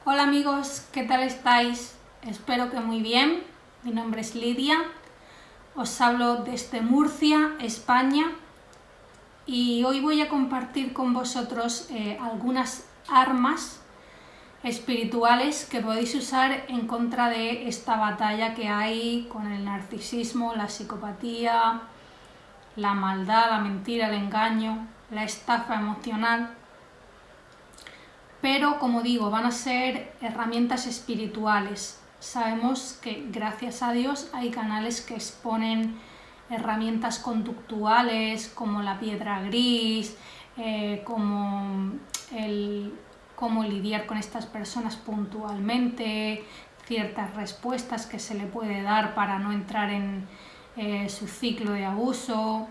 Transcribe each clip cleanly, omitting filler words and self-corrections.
Hola amigos, ¿qué tal estáis? Espero que muy bien. Mi nombre es Lidia, os hablo desde Murcia, España, y hoy voy a compartir con vosotros algunas armas espirituales que podéis usar en contra de esta batalla que hay con el narcisismo, la psicopatía, la maldad, la mentira, el engaño, la estafa emocional. Pero, como digo, van a ser herramientas espirituales. Sabemos que, gracias a Dios, hay canales que exponen herramientas conductuales como la piedra gris, como cómo lidiar con estas personas puntualmente, ciertas respuestas que se le puede dar para no entrar en su ciclo de abuso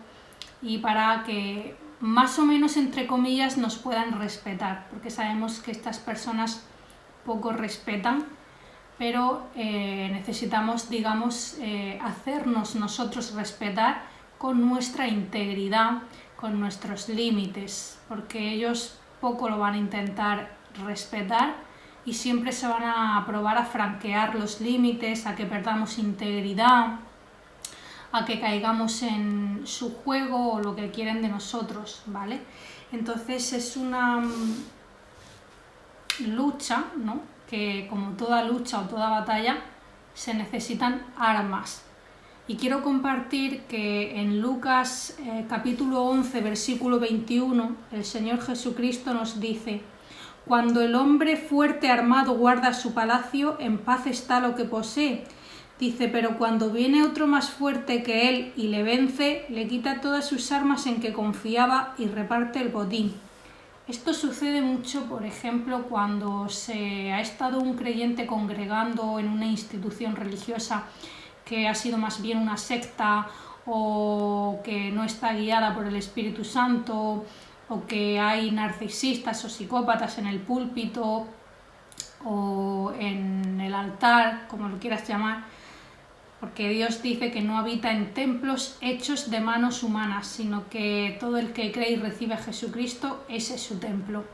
y para que más o menos, entre comillas, nos puedan respetar, porque sabemos que estas personas poco respetan, pero necesitamos, digamos, hacernos nosotros respetar con nuestra integridad, con nuestros límites, porque ellos poco lo van a intentar respetar y siempre se van a probar a franquear los límites, a que perdamos integridad, a que caigamos en su juego o lo que quieren de nosotros, ¿vale? Entonces es una lucha, ¿no? Que como toda lucha o toda batalla se necesitan armas. Y quiero compartir que en Lucas capítulo 11, versículo 21, el Señor Jesucristo nos dice: cuando el hombre fuerte armado guarda su palacio, en paz está lo que posee. Dice, pero cuando viene otro más fuerte que él y le vence, le quita todas sus armas en que confiaba y reparte el botín. Esto sucede mucho, por ejemplo, cuando se ha estado un creyente congregando en una institución religiosa que ha sido más bien una secta o que no está guiada por el Espíritu Santo o que hay narcisistas o psicópatas en el púlpito o en el altar, como lo quieras llamar, porque Dios dice que no habita en templos hechos de manos humanas, sino que todo el que cree y recibe a Jesucristo, ese es su templo,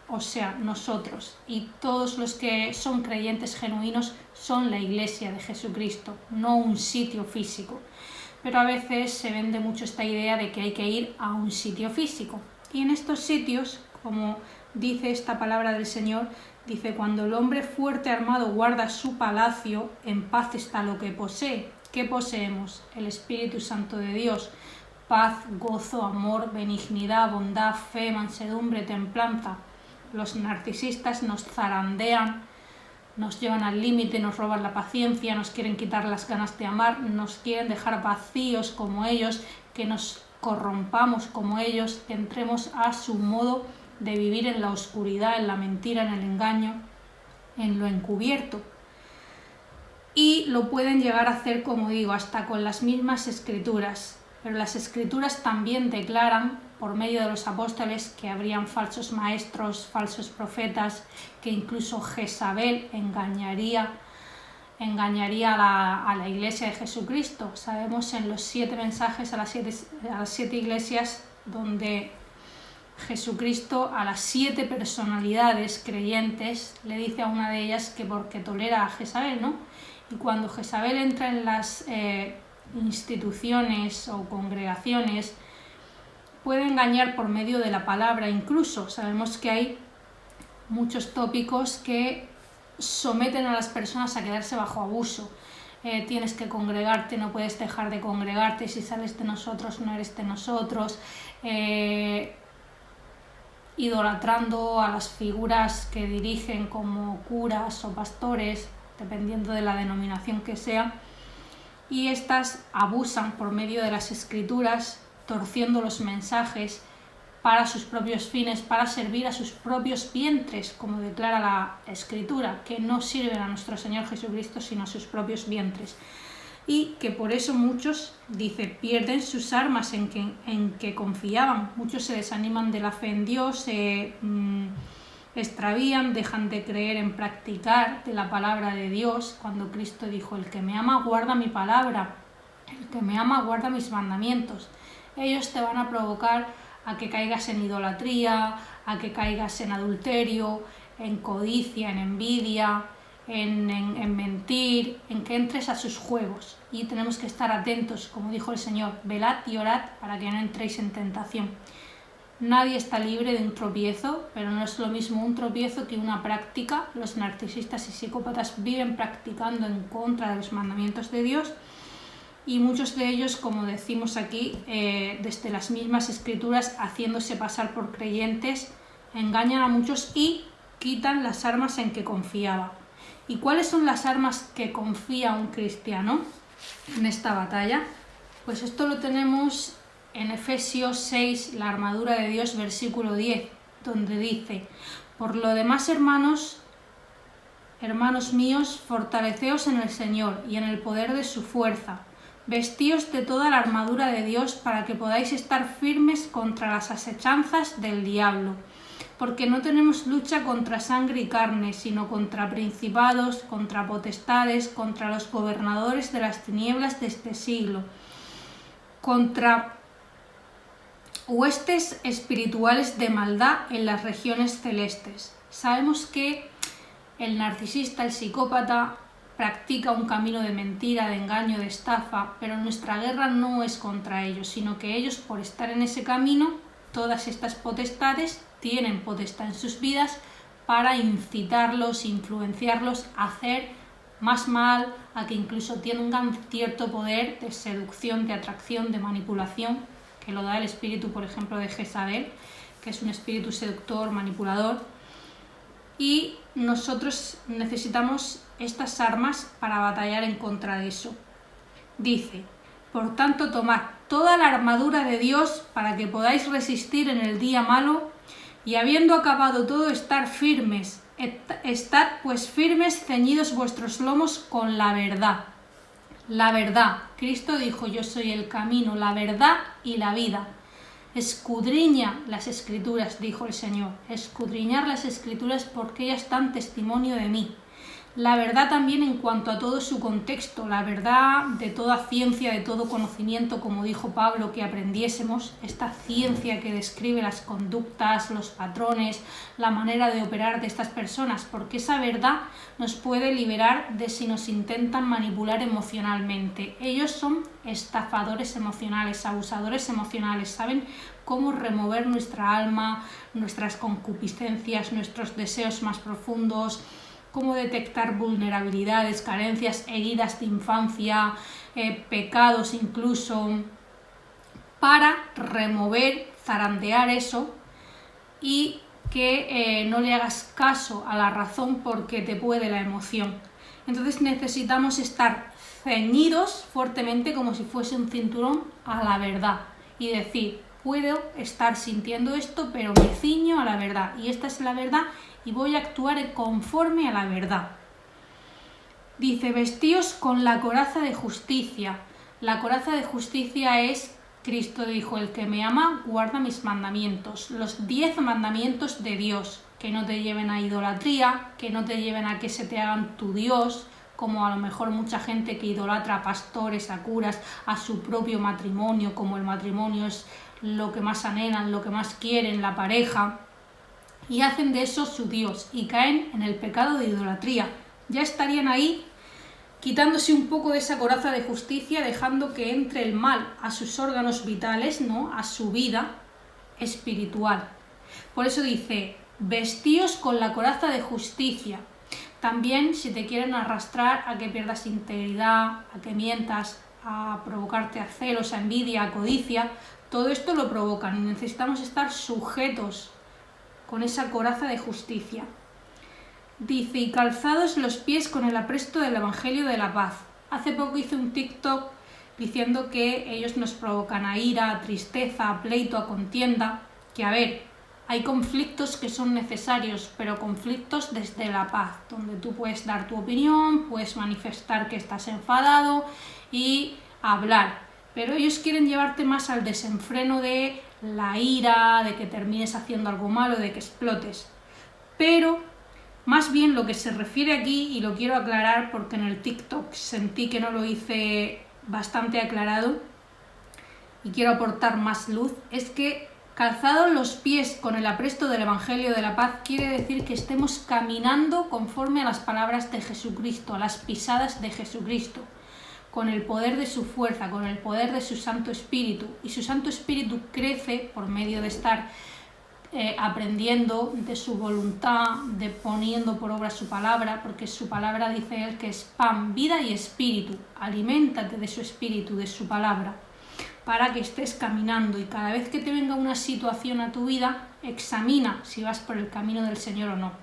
o sea, nosotros. Y todos los que son creyentes genuinos son la iglesia de Jesucristo, no un sitio físico. Pero a veces se vende mucho esta idea de que hay que ir a un sitio físico. Y en estos sitios, como dice esta palabra del Señor, dice, cuando el hombre fuerte armado guarda su palacio, en paz está lo que posee. ¿Qué poseemos? El Espíritu Santo de Dios. Paz, gozo, amor, benignidad, bondad, fe, mansedumbre, templanza. Los narcisistas nos zarandean, nos llevan al límite, nos roban la paciencia, nos quieren quitar las ganas de amar, nos quieren dejar vacíos como ellos, que nos corrompamos como ellos, que entremos a su modo de vivir en la oscuridad, en la mentira, en el engaño, en lo encubierto. Y lo pueden llegar a hacer, como digo, hasta con las mismas escrituras. Pero las escrituras también declaran, por medio de los apóstoles, que habrían falsos maestros, falsos profetas, que incluso Jezabel engañaría a la iglesia de Jesucristo. Sabemos en los 7 mensajes a las 7 iglesias donde Jesucristo a las 7 personalidades creyentes le dice a una de ellas que porque tolera a Jezabel, ¿no? Y cuando Jezabel entra en las instituciones o congregaciones, puede engañar por medio de la palabra. Incluso sabemos que hay muchos tópicos que someten a las personas a quedarse bajo abuso. Tienes que congregarte, no puedes dejar de congregarte, si sales de nosotros no eres de nosotros, idolatrando a las figuras que dirigen como curas o pastores, dependiendo de la denominación que sea, y estas abusan por medio de las escrituras, torciendo los mensajes para sus propios fines, para servir a sus propios vientres, como declara la Escritura, que no sirven a nuestro Señor Jesucristo, sino a sus propios vientres. Y que por eso muchos, dice, pierden sus armas en que confiaban. Muchos se desaniman de la fe en Dios, se extravían, dejan de creer en practicar de la palabra de Dios, cuando Cristo dijo, el que me ama guarda mi palabra, el que me ama guarda mis mandamientos. Ellos te van a provocar a que caigas en idolatría, a que caigas en adulterio, en codicia, en envidia, en mentir, en que entres a sus juegos. Y tenemos que estar atentos, como dijo el Señor, velad y orad para que no entréis en tentación. Nadie está libre de un tropiezo, pero no es lo mismo un tropiezo que una práctica. Los narcisistas y psicópatas viven practicando en contra de los mandamientos de Dios, y muchos de ellos, como decimos aquí, desde las mismas escrituras, haciéndose pasar por creyentes, engañan a muchos y quitan las armas en que confiaba. ¿Y cuáles son las armas que confía un cristiano en esta batalla? Pues esto lo tenemos en Efesios 6, la armadura de Dios, versículo 10, donde dice: por lo demás, hermanos míos, fortaleceos en el Señor y en el poder de su fuerza. Vestíos de toda la armadura de Dios para que podáis estar firmes contra las asechanzas del diablo. Porque no tenemos lucha contra sangre y carne, sino contra principados, contra potestades, contra los gobernadores de las tinieblas de este siglo, contra huestes espirituales de maldad en las regiones celestes. Sabemos que el narcisista, el psicópata, practica un camino de mentira, de engaño, de estafa, pero nuestra guerra no es contra ellos, sino que ellos, por estar en ese camino, todas estas potestades tienen potestad en sus vidas para incitarlos, influenciarlos a hacer más mal, a que incluso tengan cierto poder de seducción, de atracción, de manipulación, que lo da el espíritu, por ejemplo, de Jezabel, que es un espíritu seductor, manipulador. Y nosotros necesitamos estas armas para batallar en contra de eso. Dice: por tanto, tomad toda la armadura de Dios para que podáis resistir en el día malo, y habiendo acabado todo, estar firmes. Estad pues firmes, ceñidos vuestros lomos con la verdad. La verdad. Cristo dijo: yo soy el camino, la verdad y la vida. Escudriña las Escrituras, dijo el Señor. Escudriñar las Escrituras porque ellas dan testimonio de mí. La verdad también en cuanto a todo su contexto, la verdad de toda ciencia, de todo conocimiento, como dijo Pablo, que aprendiésemos, esta ciencia que describe las conductas, los patrones, la manera de operar de estas personas, porque esa verdad nos puede liberar de si nos intentan manipular emocionalmente. Ellos son estafadores emocionales, abusadores emocionales, saben cómo remover nuestra alma, nuestras concupiscencias, nuestros deseos más profundos, cómo detectar vulnerabilidades, carencias, heridas de infancia, pecados incluso, para remover, zarandear eso y que no le hagas caso a la razón porque te puede la emoción. Entonces necesitamos estar ceñidos fuertemente, como si fuese un cinturón, a la verdad y decir: puedo estar sintiendo esto, pero me ciño a la verdad, y esta es la verdad y voy a actuar conforme a la verdad. Dice: vestíos con la coraza de justicia. La coraza de justicia es, Cristo dijo: el que me ama guarda mis mandamientos, los 10 mandamientos de Dios, que no te lleven a idolatría, que no te lleven a que se te hagan tu Dios, como a lo mejor mucha gente que idolatra a pastores, a curas, a su propio matrimonio, como el matrimonio es lo que más anhelan, lo que más quieren, la pareja, y hacen de eso su Dios y caen en el pecado de idolatría. Ya estarían ahí quitándose un poco de esa coraza de justicia, dejando que entre el mal a sus órganos vitales, ¿no?, a su vida espiritual. Por eso dice: vestíos con la coraza de justicia. También, si te quieren arrastrar a que pierdas integridad, a que mientas, a provocarte a celos, a envidia, a codicia, todo esto lo provocan y necesitamos estar sujetos con esa coraza de justicia. Dice: y calzados los pies con el apresto del Evangelio de la paz. Hace poco hice un TikTok diciendo que ellos nos provocan a ira, a tristeza, a pleito, a contienda. Que a ver, hay conflictos que son necesarios, pero conflictos desde la paz, donde tú puedes dar tu opinión, puedes manifestar que estás enfadado y hablar. Pero ellos quieren llevarte más al desenfreno de la ira, de que termines haciendo algo malo, de que explotes. Pero más bien lo que se refiere aquí, y lo quiero aclarar porque en el TikTok sentí que no lo hice bastante aclarado y quiero aportar más luz, es que Calzados los pies con el apresto del Evangelio de la Paz quiere decir que estemos caminando conforme a las palabras de Jesucristo, a las pisadas de Jesucristo, con el poder de su fuerza, con el poder de su Santo Espíritu. Y su Santo Espíritu crece por medio de estar aprendiendo de su voluntad, de poniendo por obra su palabra, porque su palabra dice él que es pan, vida y espíritu. Aliméntate de su espíritu, de su palabra, para que estés caminando, y cada vez que te venga una situación a tu vida, examina si vas por el camino del Señor o no.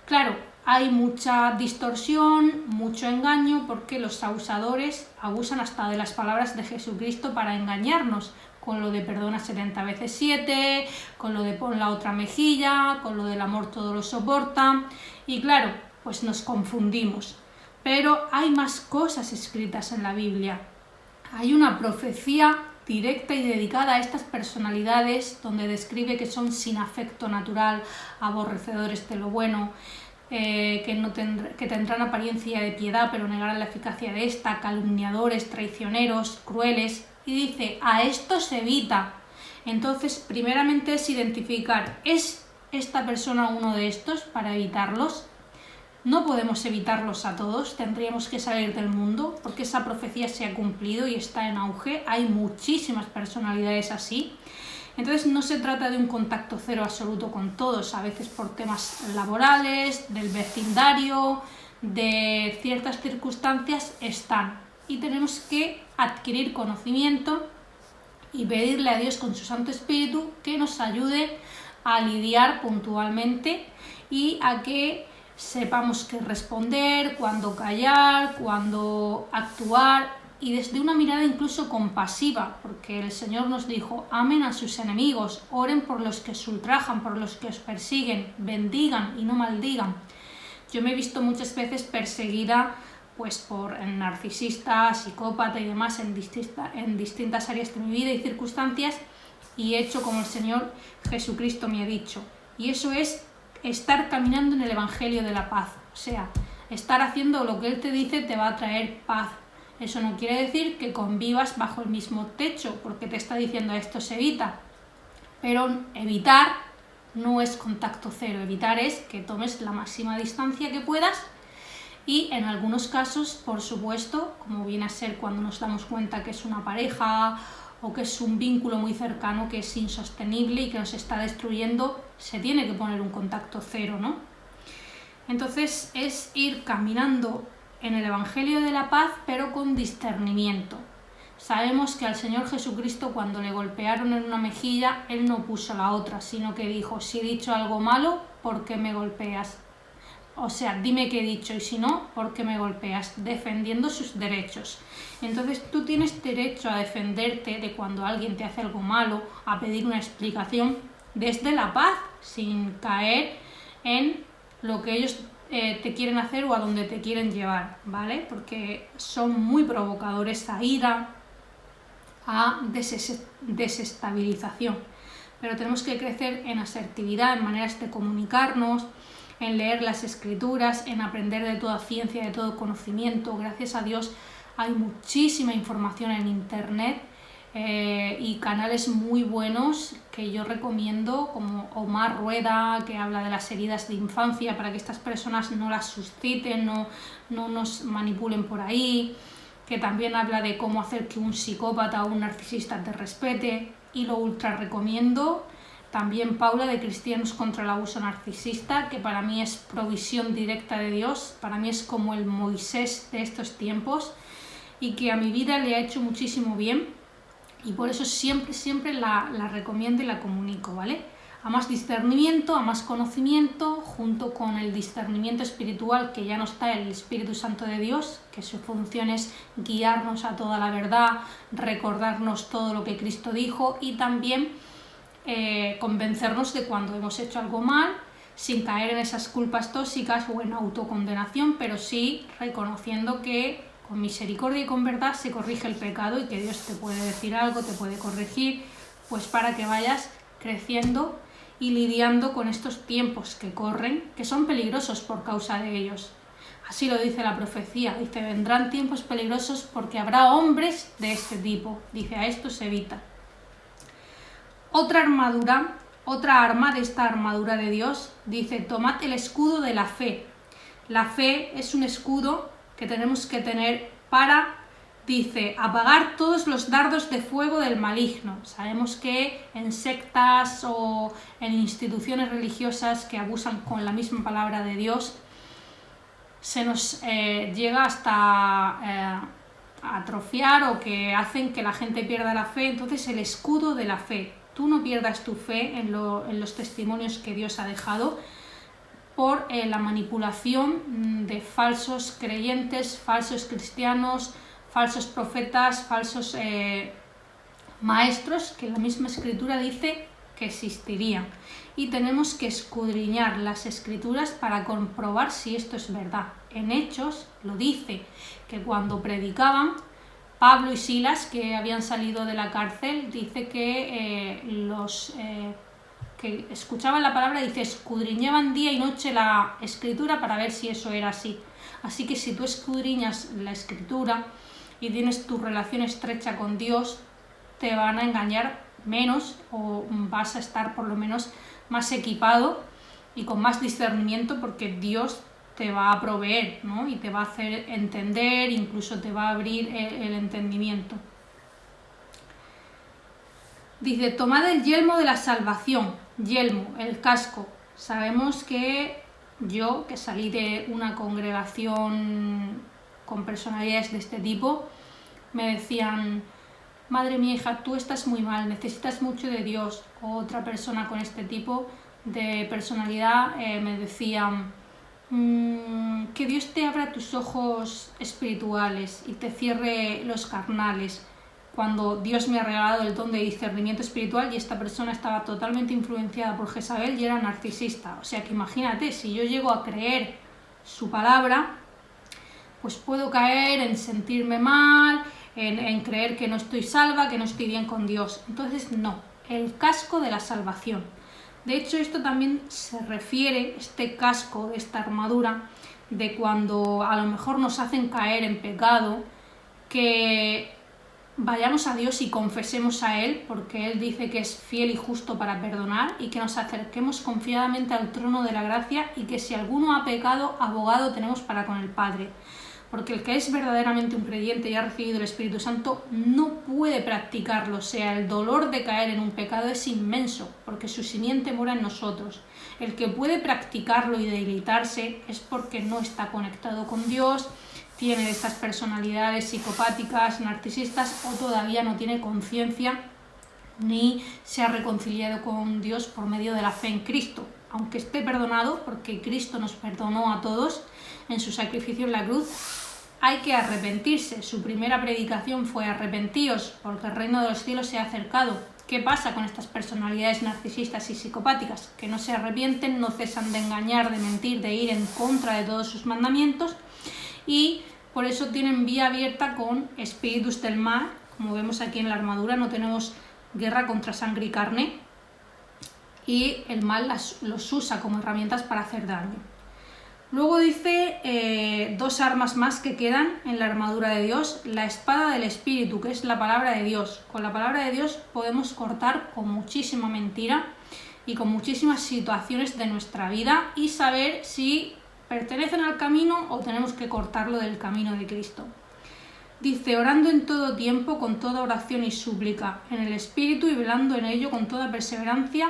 Claro, hay mucha distorsión, mucho engaño, porque los abusadores abusan hasta de las palabras de Jesucristo para engañarnos, con lo de perdona 70 veces 7, con lo de pon la otra mejilla, con lo del amor todo lo soporta, y claro, pues nos confundimos. Pero hay más cosas escritas en la Biblia. Hay una profecía directa y dedicada a estas personalidades, donde describe que son sin afecto natural, aborrecedores de lo bueno, que tendrán apariencia de piedad pero negarán la eficacia de esta, calumniadores, traicioneros, crueles, y dice, a estos evita. Entonces, primeramente es identificar, ¿es esta persona uno de estos para evitarlos? No podemos evitarlos a todos, tendríamos que salir del mundo, porque esa profecía se ha cumplido y está en auge. Hay muchísimas personalidades así. Entonces no se trata de un contacto cero absoluto con todos, a veces por temas laborales, del vecindario, de ciertas circunstancias están. Y tenemos que adquirir conocimiento y pedirle a Dios con su Santo Espíritu que nos ayude a lidiar puntualmente y a que sepamos qué responder, cuándo callar, cuándo actuar, y desde una mirada incluso compasiva, porque el Señor nos dijo, amen a sus enemigos, oren por los que os ultrajan, por los que os persiguen, bendigan y no maldigan. Yo me he visto muchas veces perseguida pues por narcisista, psicópata y demás en distintas áreas de mi vida y circunstancias, y he hecho como el Señor Jesucristo me ha dicho, y eso es estar caminando en el Evangelio de la paz, o sea, estar haciendo lo que Él te dice te va a traer paz. Eso no quiere decir que convivas bajo el mismo techo, porque te está diciendo esto se evita, pero evitar no es contacto cero, evitar es que tomes la máxima distancia que puedas, y en algunos casos, por supuesto, como viene a ser cuando nos damos cuenta que es una pareja o que es un vínculo muy cercano que es insostenible y que nos está destruyendo, se tiene que poner un contacto cero, ¿no? Entonces es ir caminando en el Evangelio de la Paz, pero con discernimiento. Sabemos que al Señor Jesucristo, cuando le golpearon en una mejilla, Él no puso la otra, sino que dijo, si he dicho algo malo, ¿por qué me golpeas? O sea, dime qué he dicho, y si no, ¿por qué me golpeas? Defendiendo sus derechos. Entonces tú tienes derecho a defenderte de cuando alguien te hace algo malo, a pedir una explicación desde la paz, sin caer en lo que ellos te quieren hacer o a donde te quieren llevar, ¿vale? Porque son muy provocadores a ira, a desestabilización. Pero tenemos que crecer en asertividad, en maneras de comunicarnos, en leer las escrituras, en aprender de toda ciencia, de todo conocimiento. Gracias a Dios hay muchísima información en internet y canales muy buenos que yo recomiendo, como Omar Rueda, que habla de las heridas de infancia para que estas personas no las susciten, no nos manipulen por ahí, que también habla de cómo hacer que un psicópata o un narcisista te respete, y lo ultra recomiendo. También Paula, de Cristianos contra el Abuso Narcisista, que para mí es provisión directa de Dios, para mí es como el Moisés de estos tiempos y que a mi vida le ha hecho muchísimo bien, y por eso siempre la recomiendo y la comunico, ¿vale? A más discernimiento, a más conocimiento, junto con el discernimiento espiritual, que ya nos da el Espíritu Santo de Dios, que su función es guiarnos a toda la verdad, recordarnos todo lo que Cristo dijo y también convencernos de cuando hemos hecho algo mal, sin caer en esas culpas tóxicas o en autocondenación, pero sí reconociendo que con misericordia y con verdad se corrige el pecado y que Dios te puede decir algo, te puede corregir, pues para que vayas creciendo y lidiando con estos tiempos que corren, que son peligrosos por causa de ellos. Así lo dice la profecía, dice, vendrán tiempos peligrosos porque habrá hombres de este tipo, dice, a esto se evita. Otra arma de esta armadura de Dios, dice, tomad el escudo de la fe. La fe es un escudo que tenemos que tener para, dice, apagar todos los dardos de fuego del maligno. Sabemos que en sectas o en instituciones religiosas que abusan con la misma palabra de Dios, se nos llega hasta atrofiar o que hacen que la gente pierda la fe. Entonces, el escudo de la fe. Tú no pierdas tu fe en los testimonios que Dios ha dejado por la manipulación de falsos creyentes, falsos cristianos, falsos profetas, falsos maestros, que la misma Escritura dice que existirían. Y tenemos que escudriñar las Escrituras para comprobar si esto es verdad. En Hechos lo dice, que cuando predicaban, Pablo y Silas, que habían salido de la cárcel, dice que que escuchaban la palabra, dice, escudriñaban día y noche la Escritura para ver si eso era así. Así que si tú escudriñas la Escritura y tienes tu relación estrecha con Dios, te van a engañar menos, o vas a estar por lo menos más equipado y con más discernimiento, porque Dios te va a proveer, ¿no? Y te va a hacer entender, incluso te va a abrir el entendimiento. Dice, tomad el yelmo de la salvación. Yelmo, el casco. Sabemos que yo, que salí de una congregación con personalidades de este tipo, me decían, madre mía, hija, tú estás muy mal, necesitas mucho de Dios. O otra persona con este tipo de personalidad me decía, que Dios te abra tus ojos espirituales y te cierre los carnales, cuando Dios me ha regalado el don de discernimiento espiritual, y esta persona estaba totalmente influenciada por Jezabel y era narcisista. O sea que imagínate, si yo llego a creer su palabra, pues puedo caer en sentirme mal, en creer que no estoy salva, que no estoy bien con Dios. Entonces no, el casco de la salvación. De hecho, esto también se refiere, este casco, de esta armadura, de cuando a lo mejor nos hacen caer en pecado, que vayamos a Dios y confesemos a Él, porque Él dice que es fiel y justo para perdonar, y que nos acerquemos confiadamente al trono de la gracia, y que si alguno ha pecado, abogado tenemos para con el Padre. Porque el que es verdaderamente un creyente y ha recibido el Espíritu Santo no puede practicarlo. O sea, el dolor de caer en un pecado es inmenso, porque su simiente mora en nosotros. El que puede practicarlo y debilitarse es porque no está conectado con Dios, tiene estas personalidades psicopáticas, narcisistas, o todavía no tiene conciencia ni se ha reconciliado con Dios por medio de la fe en Cristo. Aunque esté perdonado, porque Cristo nos perdonó a todos en su sacrificio en la cruz, hay que arrepentirse. Su primera predicación fue arrepentíos, porque el reino de los cielos se ha acercado. ¿Qué pasa con estas personalidades narcisistas y psicopáticas? Que no se arrepienten, no cesan de engañar, de mentir, de ir en contra de todos sus mandamientos, y por eso tienen vía abierta con espíritus del mal. Como vemos aquí en la armadura, no tenemos guerra contra sangre y carne, y el mal los usa como herramientas para hacer daño. Luego dice dos armas más que quedan en la armadura de Dios. La espada del Espíritu, que es la palabra de Dios. Con la palabra de Dios podemos cortar con muchísima mentira y con muchísimas situaciones de nuestra vida, y saber si pertenecen al camino o tenemos que cortarlo del camino de Cristo. Dice, orando en todo tiempo con toda oración y súplica en el Espíritu, y velando en ello con toda perseverancia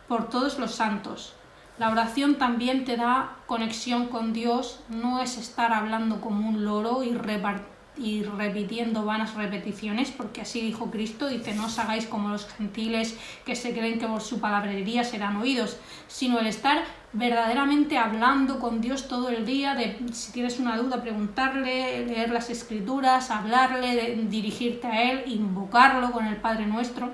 por todos los santos. La oración también te da conexión con Dios, no es estar hablando como un loro y repitiendo vanas repeticiones, porque así dijo Cristo, dice, no os hagáis como los gentiles que se creen que por su palabrería serán oídos, sino el estar verdaderamente hablando con Dios todo el día, de si tienes una duda preguntarle, leer las Escrituras, hablarle, dirigirte a Él, invocarlo con el Padre Nuestro,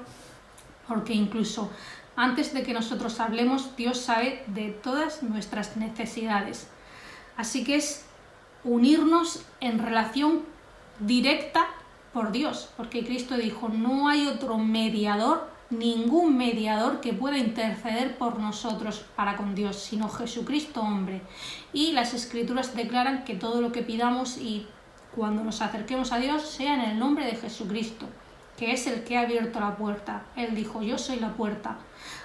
porque incluso antes de que nosotros hablemos, Dios sabe de todas nuestras necesidades. Así que es unirnos en relación directa por Dios, porque Cristo dijo, no hay otro mediador, ningún mediador que pueda interceder por nosotros para con Dios, sino Jesucristo hombre. Y las Escrituras declaran que todo lo que pidamos y cuando nos acerquemos a Dios sea en el nombre de Jesucristo, que es el que ha abierto la puerta. Él dijo, yo soy la puerta.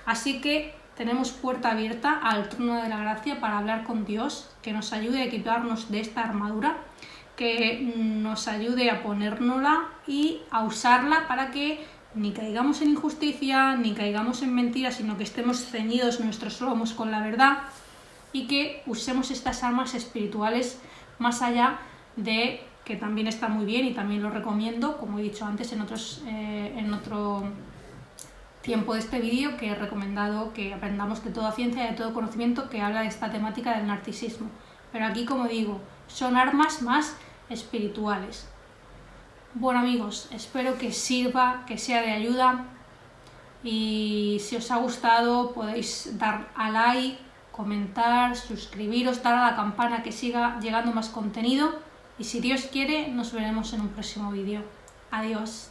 Así que tenemos puerta abierta al trono de la gracia para hablar con Dios, que nos ayude a equiparnos de esta armadura, que nos ayude a ponérnosla y a usarla para que ni caigamos en injusticia, ni caigamos en mentiras, sino que estemos ceñidos nuestros lomos con la verdad y que usemos estas armas espirituales más allá de, que también está muy bien y también lo recomiendo, como he dicho antes en otro tiempo de este vídeo, que he recomendado que aprendamos de toda ciencia y de todo conocimiento que habla de esta temática del narcisismo. Pero aquí, como digo, son armas más espirituales. Bueno amigos, espero que sirva, que sea de ayuda, y si os ha gustado podéis dar a like, comentar, suscribiros, dar a la campana que siga llegando más contenido, y si Dios quiere nos veremos en un próximo vídeo. Adiós.